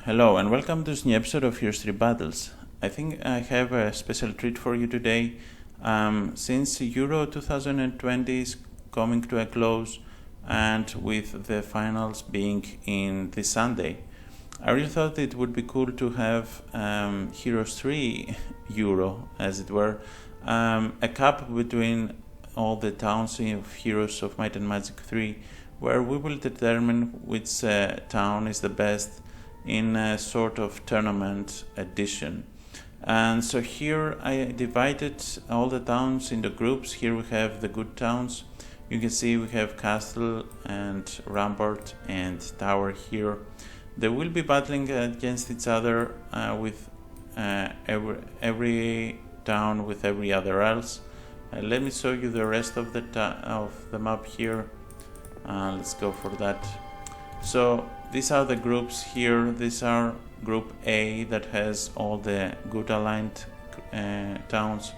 Hello and welcome to this new episode of Heroes 3 Battles. I think I have a special treat for you today. Since Euro 2020 is coming to a close and with the finals being in this Sunday, I really thought it would be cool to have Heroes 3 Euro, as it were, a cup between all the towns of Heroes of Might and Magic 3, where we will determine which town is the best in a sort of tournament edition. And so here I divided all the towns into groups. Here we have the good towns. You can see we have Castle and Rampart and Tower here. They will be battling against each other with every town with every other else. Let me show you the rest of the map here. Let's go for that. So these are the groups here. These are Group A that has all the good aligned towns.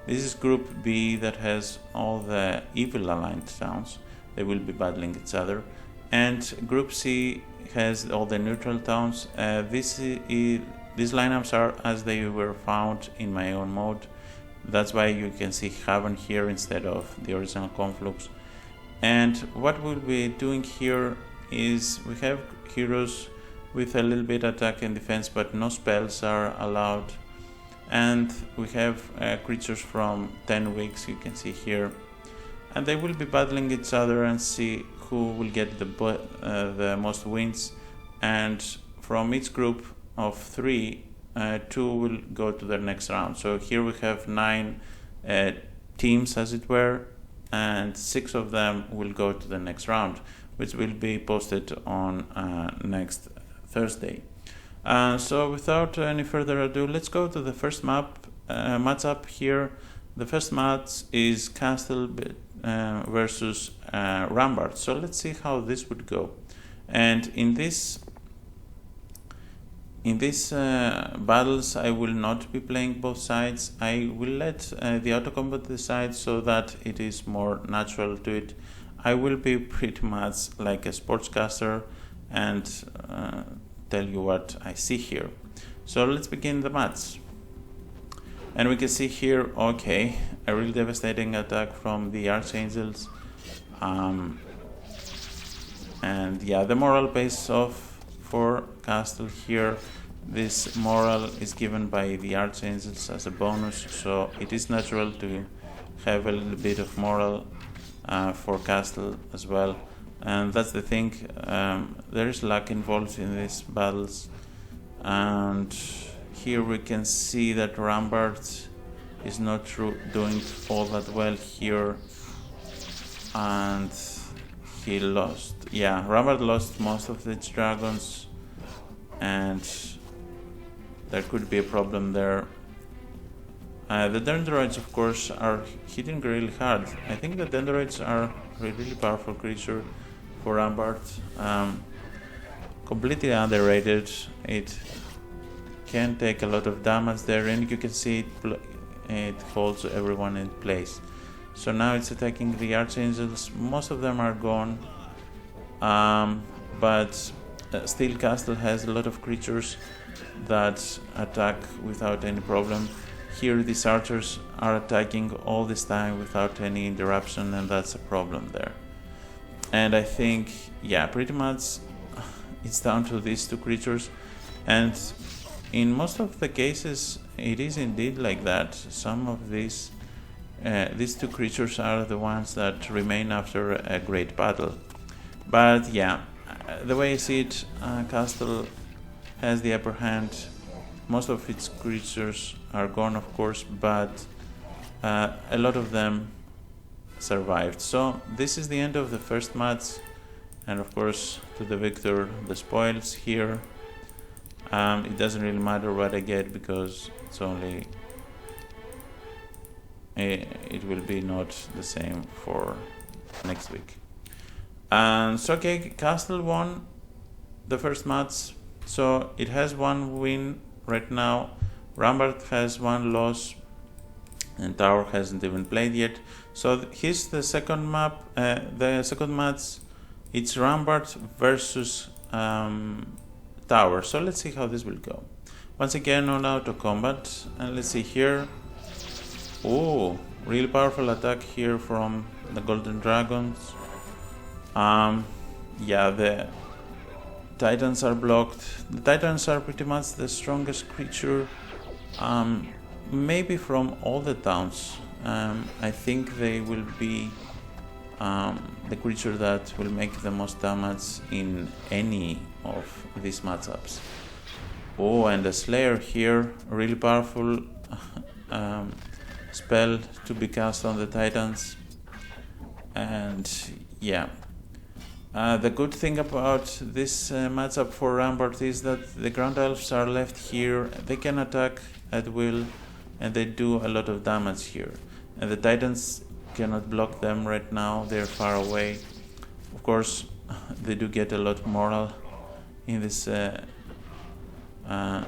This is Group B that has all the evil aligned towns. They will be battling each other. And Group C has all the neutral towns. These lineups are as they were found in my own mode. That's why you can see Haven here instead of the original Conflux. And what we'll be doing here is we have heroes with a little bit attack and defense, but no spells are allowed. And we have creatures from 10 weeks, you can see here. And they will be battling each other and see who will get the most wins. And from each group of 3, 2 will go to the next round. So here we have 9 teams, as it were, and 6 of them will go to the next round, which will be posted on next Thursday. So without any further ado, let's go to the first matchup here. The first match is Castle versus Rampart. So let's see how this would go. And in these battles, I will not be playing both sides. I will let the auto combat decide so that it is more natural to it. I will be pretty much like a sportscaster and tell you what I see here. So let's begin the match. And we can see here, okay, a really devastating attack from the Archangels. And yeah, the moral pays off for Castle here. This moral is given by the Archangels as a bonus, so it is natural to have a little bit of moral for Castle as well. And that's the thing, there is luck involved in these battles. And here we can see that Rampart is not doing all that well here, and he lost. Yeah, Rampart lost most of its dragons, and there could be a problem there. The Dendroids, of course, are hitting really hard. I think the Dendroids are a really powerful creature for Rampart. Completely underrated. It can take a lot of damage there, and you can see it holds everyone in place. So now it's attacking the Archangels. Most of them are gone, but still Castle has a lot of creatures that attack without any problem. Here these archers are attacking all this time without any interruption, and that's a problem there. And I think, yeah, pretty much it's down to these 2 creatures. And in most of the cases it is indeed like that. Some of these 2 creatures are the ones that remain after a great battle. But yeah, the way I see it, Castle has the upper hand. Most of its creatures are gone, of course, but a lot of them survived. So this is the end of the first match, and of course, to the victor, the spoils here. It doesn't really matter what I get because it's only it will be not the same for next week. And so okay, Castle won the first match, so it has 1 win right now. Rampart has 1 loss, and Tower hasn't even played yet. So here's the second map. The second match, it's Rampart versus tower. So let's see how this will go. Once again on auto combat, and let's see here. Oh, really powerful attack here from the golden dragons. Yeah, the titans are blocked. The titans are pretty much the strongest creature, maybe from all the towns. I think they will be the creature that will make the most damage in any of these matchups. Oh, and the Slayer here, really powerful spell to be cast on the titans. And yeah, the good thing about this matchup for Rampart is that the Ground Elves are left here. They can attack at will and they do a lot of damage here. And the titans cannot block them right now, they're far away. Of course, they do get a lot of moral in this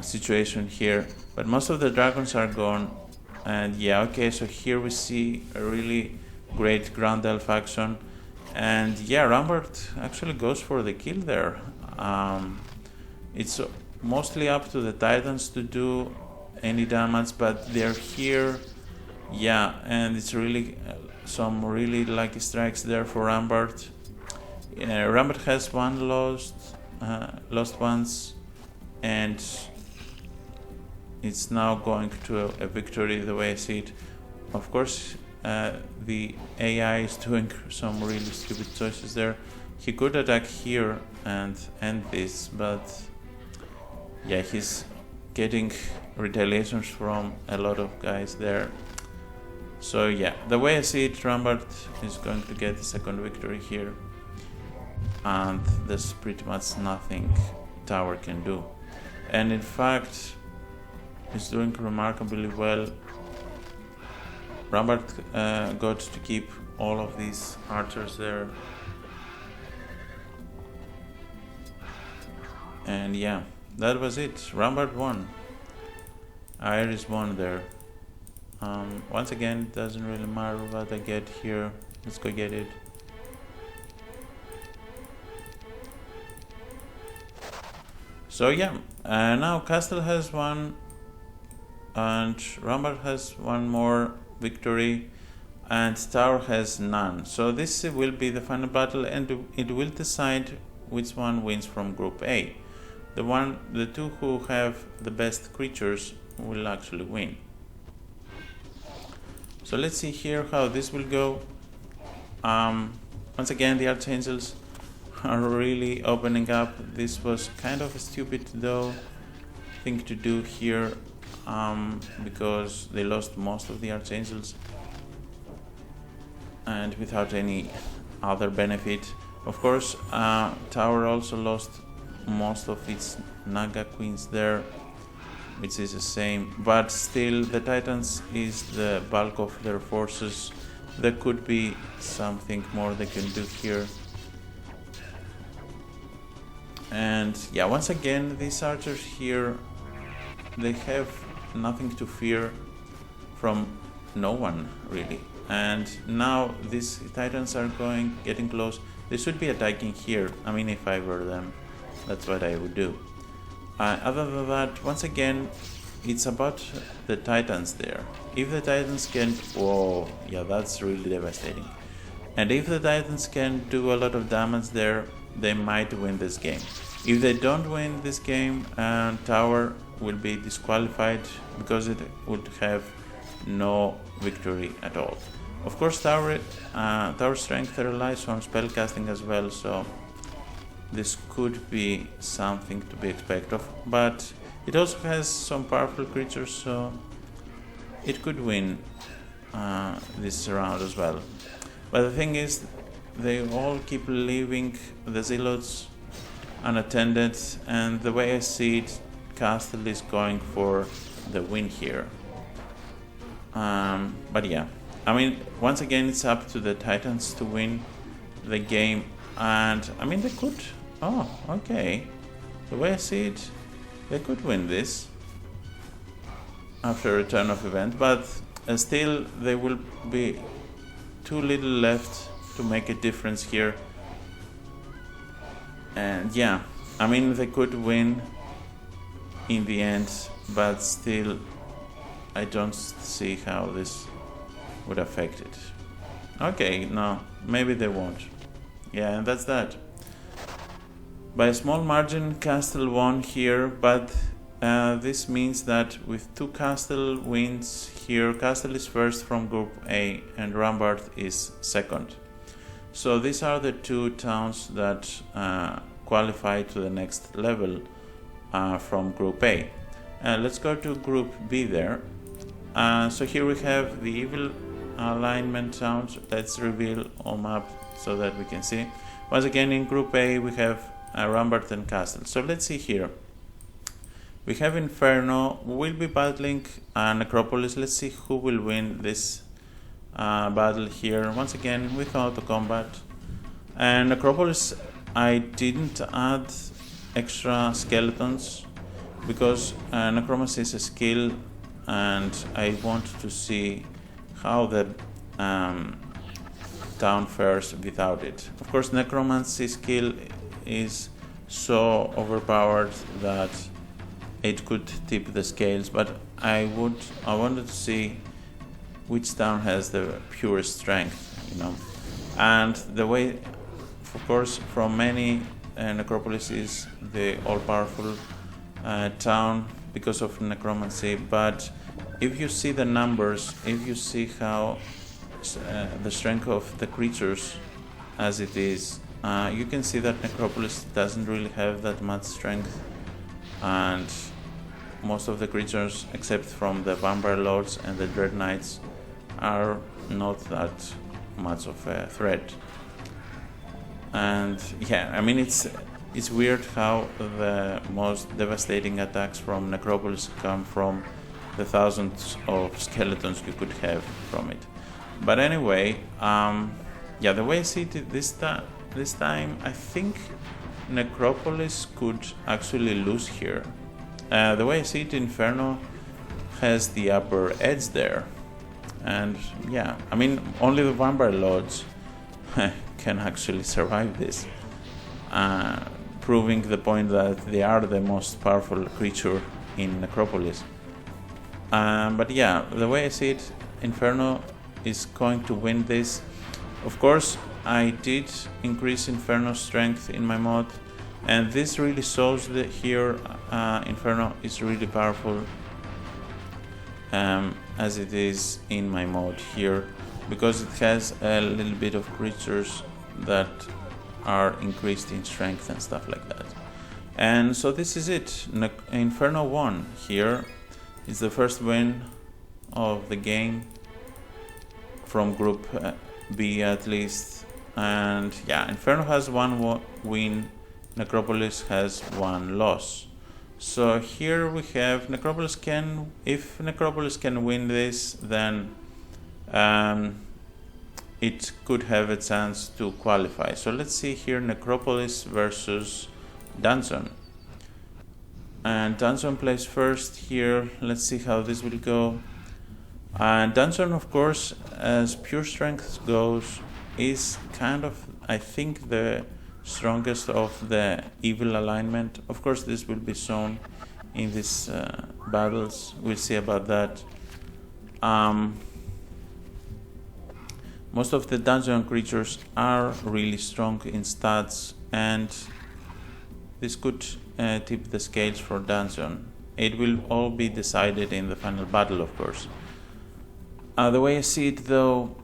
situation here, but most of the dragons are gone. And yeah, okay, so here we see a really great Ground Elf action. And yeah, Rampart actually goes for the kill there. It's mostly up to the titans to do any damage, but they're here. Yeah, and it's really some really lucky strikes there for Rampart. Rampart has one lost ones, and it's now going to a victory the way I see it. Of course, the AI is doing some really stupid choices there. He could attack here and end this, but yeah, he's getting retaliations from a lot of guys there. So yeah, the way I see it, Rampart is going to get the second victory here, and there's pretty much nothing Tower can do. And in fact, he's doing remarkably well. Rampart got to keep all of these archers there. And yeah, that was it. Rampart won. Iris won there. Once again, it doesn't really matter what I get here. Let's go get it. So yeah, now Castle has won, and Rampart has one more victory, and Tower has none. So this will be the final battle, and it will decide which one wins from Group A. The two who have the best creatures will actually win. So let's see here how this will go. Once again, the Archangels are really opening up. This was kind of a stupid though thing to do here, because they lost most of the Archangels and without any other benefit. Of course, Tower also lost most of its Naga Queens there, which is the same, but still the Titans is the bulk of their forces. There could be something more they can do here. And yeah, once again, these archers here, they have nothing to fear from no one really. And now these Titans are getting close. They should be attacking here. I mean, if I were them, that's what I would do. Other than that, once again, it's about the Titans there. If the Titans can... Whoa, yeah, that's really devastating. And if the Titans can do a lot of damage there, they might win this game. If they don't win this game, Tower will be disqualified because it would have no victory at all. Of course, Tower strength relies on spellcasting as well, so this could be something to be expected of, but it also has some powerful creatures, so it could win this round as well. But the thing is, they all keep leaving the Zealots unattended, and the way I see it, Castle is going for the win here. But yeah, I mean, once again, it's up to the Titans to win the game, and I mean, they could... Oh, okay. The way I see it, they could win this after a turn of event, but still there will be too little left to make a difference here. And yeah, I mean, they could win in the end, but still I don't see how this would affect it. Okay, no, maybe they won't. Yeah, and that's that. By a small margin, Castle won here, but this means that with 2 Castle wins here, Castle is first from Group A and Rambert is second. So these are the 2 towns that qualify to the next level from Group A. Let's go to Group B there. So here we have the evil alignment towns. Let's reveal all map so that we can see. Once again, in Group A we have Rambert and Castle. So let's see here. We have Inferno. We'll be battling Necropolis. Let's see who will win this battle here. Once again with auto combat. And Necropolis, I didn't add extra skeletons because Necromancy is a skill, and I want to see how the town fares without it. Of course, Necromancy skill is so overpowered that it could tip the scales, but I wanted to see which town has the purest strength, you know. And the way, of course, from many Necropolis is the all-powerful town because of Necromancy, but if you see the numbers, if you see how the strength of the creatures as it is, you can see that Necropolis doesn't really have that much strength, and most of the creatures, except from the Vampire Lords and the Dread Knights, are not that much of a threat. And yeah, I mean, it's weird how the most devastating attacks from Necropolis come from the thousands of skeletons you could have from it. But anyway, yeah, the way I see it this time, I think Necropolis could actually lose here. The way I see it, Inferno has the upper edge there. And yeah, I mean, only the Vampire Lords can actually survive this, proving the point that they are the most powerful creature in Necropolis. But yeah, the way I see it, Inferno is going to win this. Of course, I did increase Inferno's strength in my mod, and this really shows that here Inferno is really powerful as it is in my mod here, because it has a little bit of creatures that are increased in strength and stuff like that. And so this is it. Inferno won here. It's the first win of the game from Group B at least. And yeah, Inferno has 1 win, Necropolis has 1 loss. So here we have Necropolis if Necropolis can win this, then it could have a chance to qualify. So let's see here, Necropolis versus Dungeon. And Dungeon plays first here. Let's see how this will go. And Dungeon, of course, as pure strength goes, is kind of, I think, the strongest of the evil alignment. Of course, this will be shown in these battles. We'll see about that. Most of the dungeon creatures are really strong in stats, and this could tip the scales for dungeon. It will all be decided in the final battle, of course. The way I see it, though,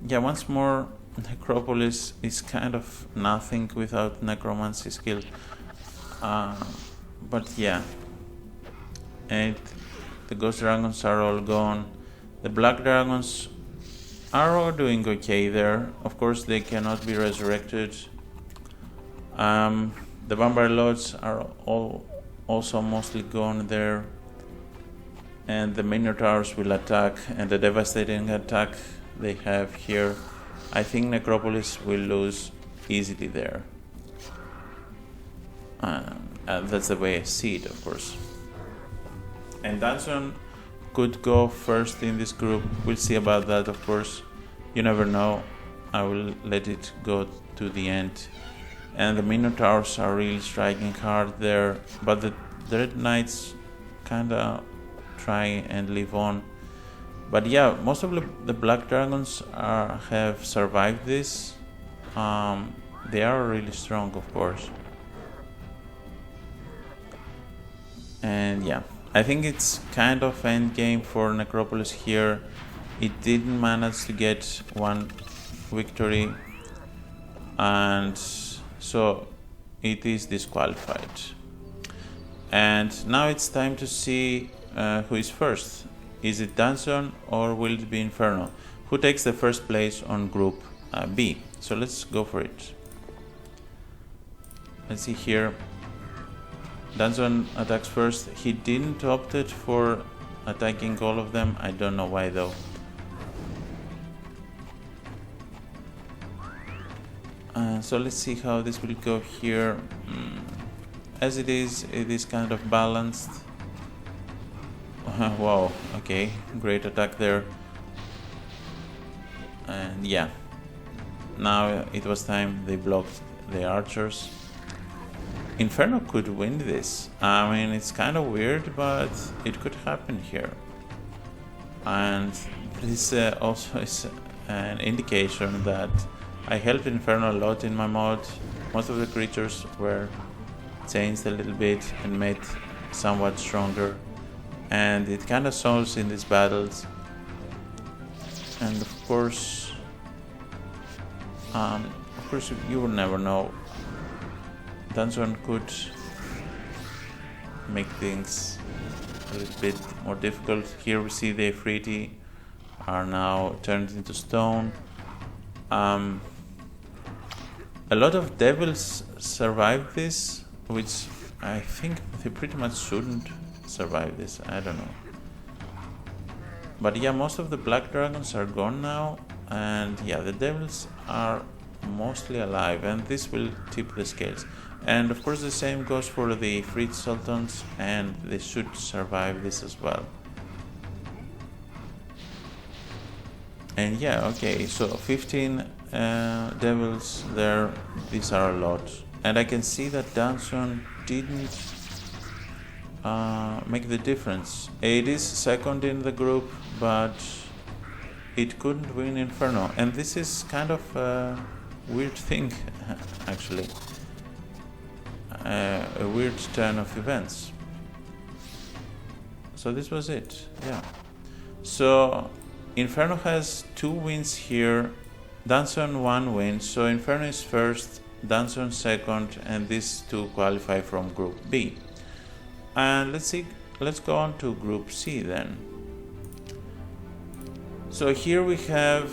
yeah, once more, Necropolis is kind of nothing without Necromancy skill. But yeah, and the Ghost Dragons are all gone. The Black Dragons are all doing okay there. Of course, they cannot be resurrected. The Vampire Lords are all also mostly gone there. And the Minotaurs will attack, and the devastating attack they have here, I think Necropolis will lose easily there. That's the way I see it, of course. And Dungeon could go first in this group. We'll see about that, of course. You never know. I will let it go to the end and the Minotaurs are really striking hard there, but the Dread Knights kinda try and live on. But yeah, most of the Black Dragons have survived this. They are really strong, of course. And yeah, I think it's kind of endgame for Necropolis here. It didn't manage to get one victory, and so it is disqualified. And now it's time to see who is first. Is it Danzon or will it be Inferno? Who takes the first place on Group B? So let's go for it. Let's see here. Danzon attacks first. He didn't opted for attacking all of them. I don't know why though. So let's see how this will go here. As it is kind of balanced. Wow, okay, great attack there. And yeah, now it was time they blocked the archers. Inferno could win this. I mean, it's kind of weird, but it could happen here. And this also is an indication that I helped Inferno a lot in my mod. Most of the creatures were changed a little bit and made somewhat stronger, and it kind of shows in these battles. And of course you will never know. Danzon could make things a little bit more difficult. Here we see the Ifriti are now turned into stone. A lot of devils survived this, which I think they pretty much shouldn't survive this. I don't know. But yeah, most of the Black Dragons are gone now, and yeah, the devils are mostly alive, and this will tip the scales. And of course the same goes for the Ifrit Sultans, and they should survive this as well. And yeah, okay, so 15 devils there. These are a lot, and I can see that Danzon didn't make the difference. It is second in the group, but it couldn't win Inferno, and this is kind of a weird thing actually, a weird turn of events. So this was it. Yeah, so Inferno has 2 wins here, Danzon 1 win, so Inferno is first, Danzon second, and these 2 qualify from Group B. And let's go on to Group C then. So here we have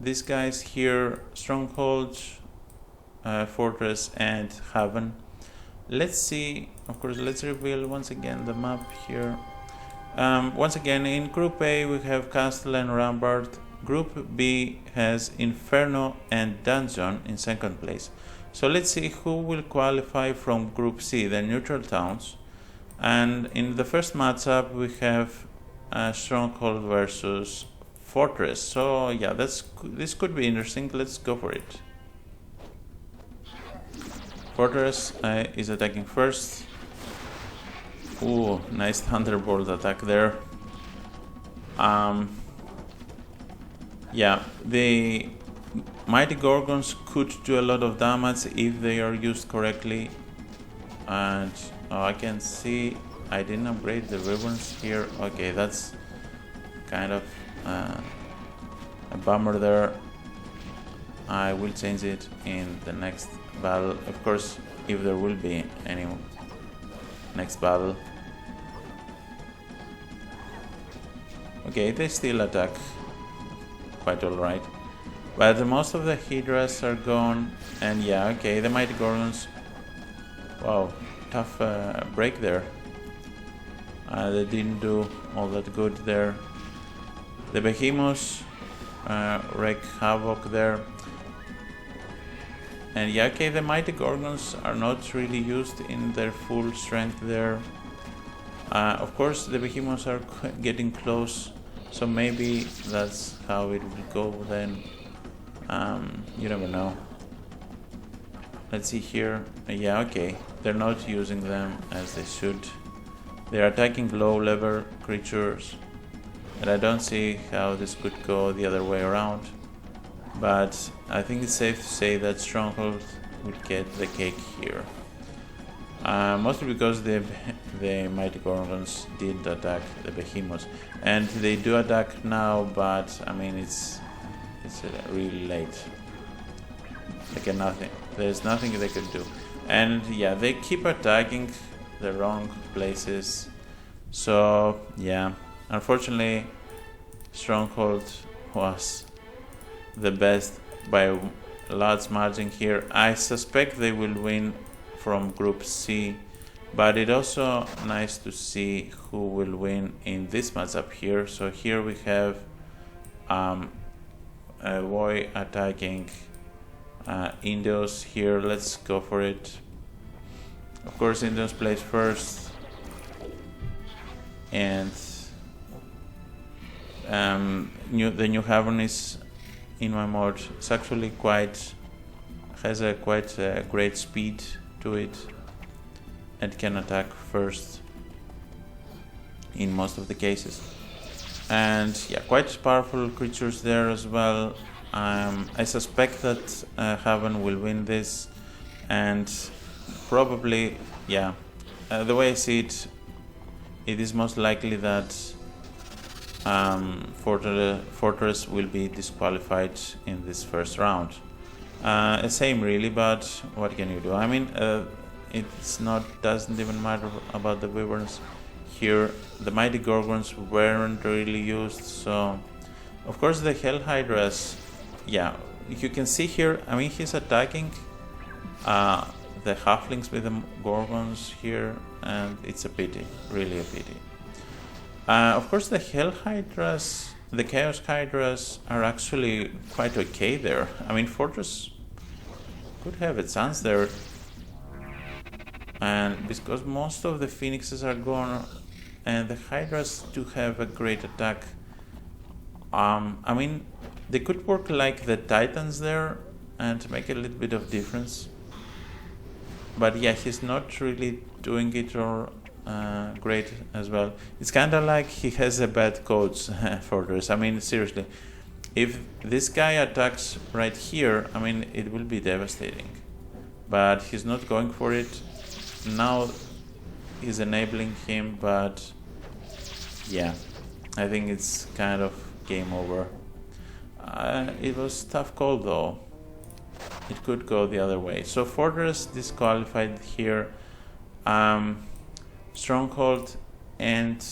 these guys here, Stronghold, Fortress, and Haven. Let's see, of course, let's reveal once again the map here. Once again, in Group A we have Castle and Rampart. Group B has Inferno and Danzon in second place. So let's see who will qualify from Group C, the neutral towns. And in the first matchup we have Stronghold versus Fortress. So yeah, this could be interesting. Let's go for it. Fortress is attacking first. Ooh, nice Thunderbolt attack there. Yeah, the Mighty Gorgons could do a lot of damage if they are used correctly. And I can see I didn't upgrade the ribbons here. Okay, that's kind of a bummer there. I will change it in the next battle, of course, if there will be any next battle. Okay, they still attack quite alright, but most of the Hydras are gone. And yeah, okay, the Mighty Gorgons, wow, tough break there. They didn't do all that good there. The Behemoths wreak havoc there. And yeah, okay, the Mighty Gorgons are not really used in their full strength there. Of course, the Behemoths are getting close, so maybe that's how it will go then. You never know. let's see here. Yeah, okay, they're not using them as they should. They're attacking low level creatures, and I don't see how this could go the other way around. But I think it's safe to say that Stronghold would get the cake here. Mostly because the Mighty Gorgons did attack the Behemoths, and they do attack now, but I mean it's really late. Like nothing. There's nothing they can do, and yeah, they keep attacking the wrong places. So yeah, unfortunately, Stronghold was the best by a large margin here. I suspect they will win from Group C, but it's also nice to see who will win in this matchup here. So here we have Void attacking Indios here. Let's go for it. Of course, Indios plays first, and the New Haven is in my mod. It's actually has a quite great speed to it and can attack first in most of the cases. And yeah, quite powerful creatures there as well. I suspect that Haven will win this, and probably, yeah, the way I see it, it is most likely that Fortress will be disqualified in this first round. Same really, but what can you do? I mean, doesn't even matter about the Wyverns here. The Mighty Gorgons weren't really used, so of course the Hell Hydras, yeah, you can see here, I mean, he's attacking the Halflings with the Gorgons here, and it's a pity, really a pity. Of course the Hell Hydras, the Chaos Hydras are actually quite okay there. I mean, Fortress could have a chance there, and because most of the Phoenixes are gone, and the Hydras do have a great attack. I mean, they could work like the Titans there and make a little bit of difference. But yeah, he's not really doing it or great as well. It's kind of like he has a bad coach for this. I mean, seriously, if this guy attacks right here, I mean, it will be devastating. But he's not going for it. Now he's enabling him, but yeah, I think it's kind of game over. It was a tough call though. It could go the other way. So Fortress disqualified here. Stronghold and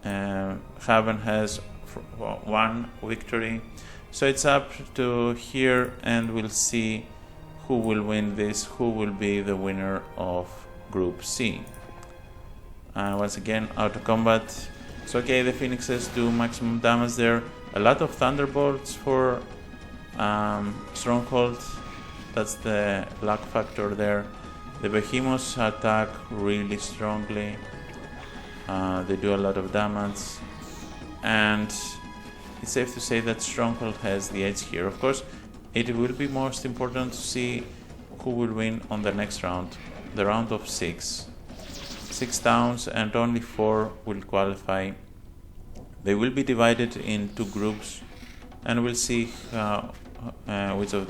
Haven has one victory. So it's up to here, and we'll see who will win this, who will be the winner of Group C. Once again, auto combat. It's okay, the Phoenixes do maximum damage there. A lot of Thunderbolts for Stronghold. That's the luck factor there. The Behemoths attack really strongly. They do a lot of damage. And it's safe to say that Stronghold has the edge here. Of course, it will be most important to see who will win on the next round. The round of 6. 6 towns and only 4 will qualify. They will be divided in 2 groups, and we'll see which of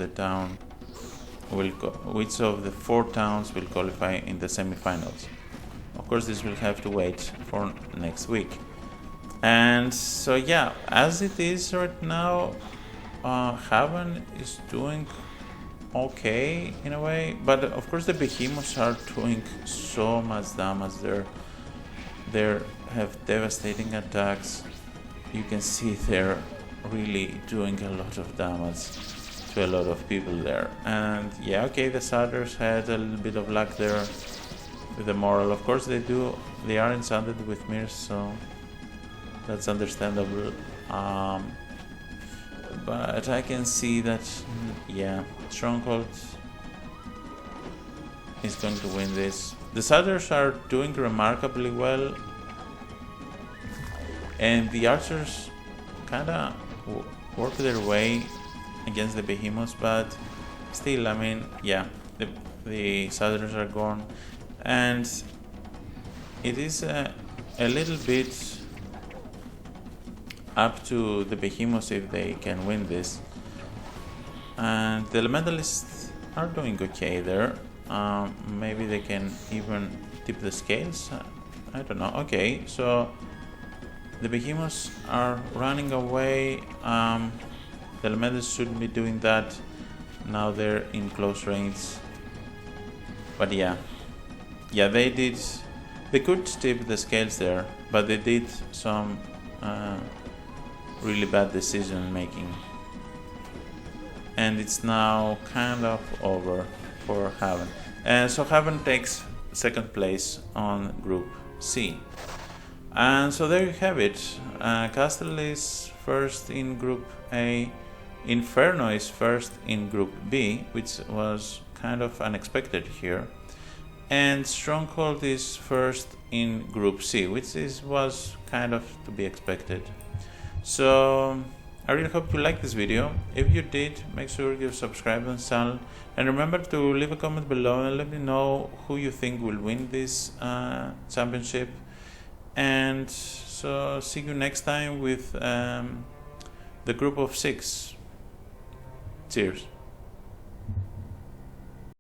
the 4 towns will qualify in the semifinals. Of course, this will have to wait for next week. And so yeah, as it is right now, Haven is doing okay in a way, but of course the Behemoths are doing so much damage there. They have devastating attacks. You can see they're really doing a lot of damage to a lot of people there. And yeah, okay, the Satyrs had a little bit of luck there with the moral. Of course they are enchanted with mirrors, so that's understandable. But I can see that, yeah, Stronghold is going to win this. The Satyrs are doing remarkably well, and the Archers kinda work their way against the Behemoths, but still, I mean, yeah, the Southerners are gone, and it is a little bit up to the Behemoths if they can win this. And the Elementalists are doing okay there. Maybe they can even tip the scales. I don't know. Okay, so the Behemoths are running away. The Elementalists shouldn't be doing that. Now they're in close range. But yeah, they did. They could tip the scales there, but they did some really bad decision making. And it's now kind of over for Haven. And so Haven takes second place on Group C. And so there you have it. Castle is first in Group A. Inferno is first in Group B, which was kind of unexpected here. And Stronghold is first in Group C, which was kind of to be expected. So I really hope you liked this video. If you did, make sure you subscribe to the channel, and remember to leave a comment below and let me know who you think will win this championship. And so see you next time with the group of 6. Cheers.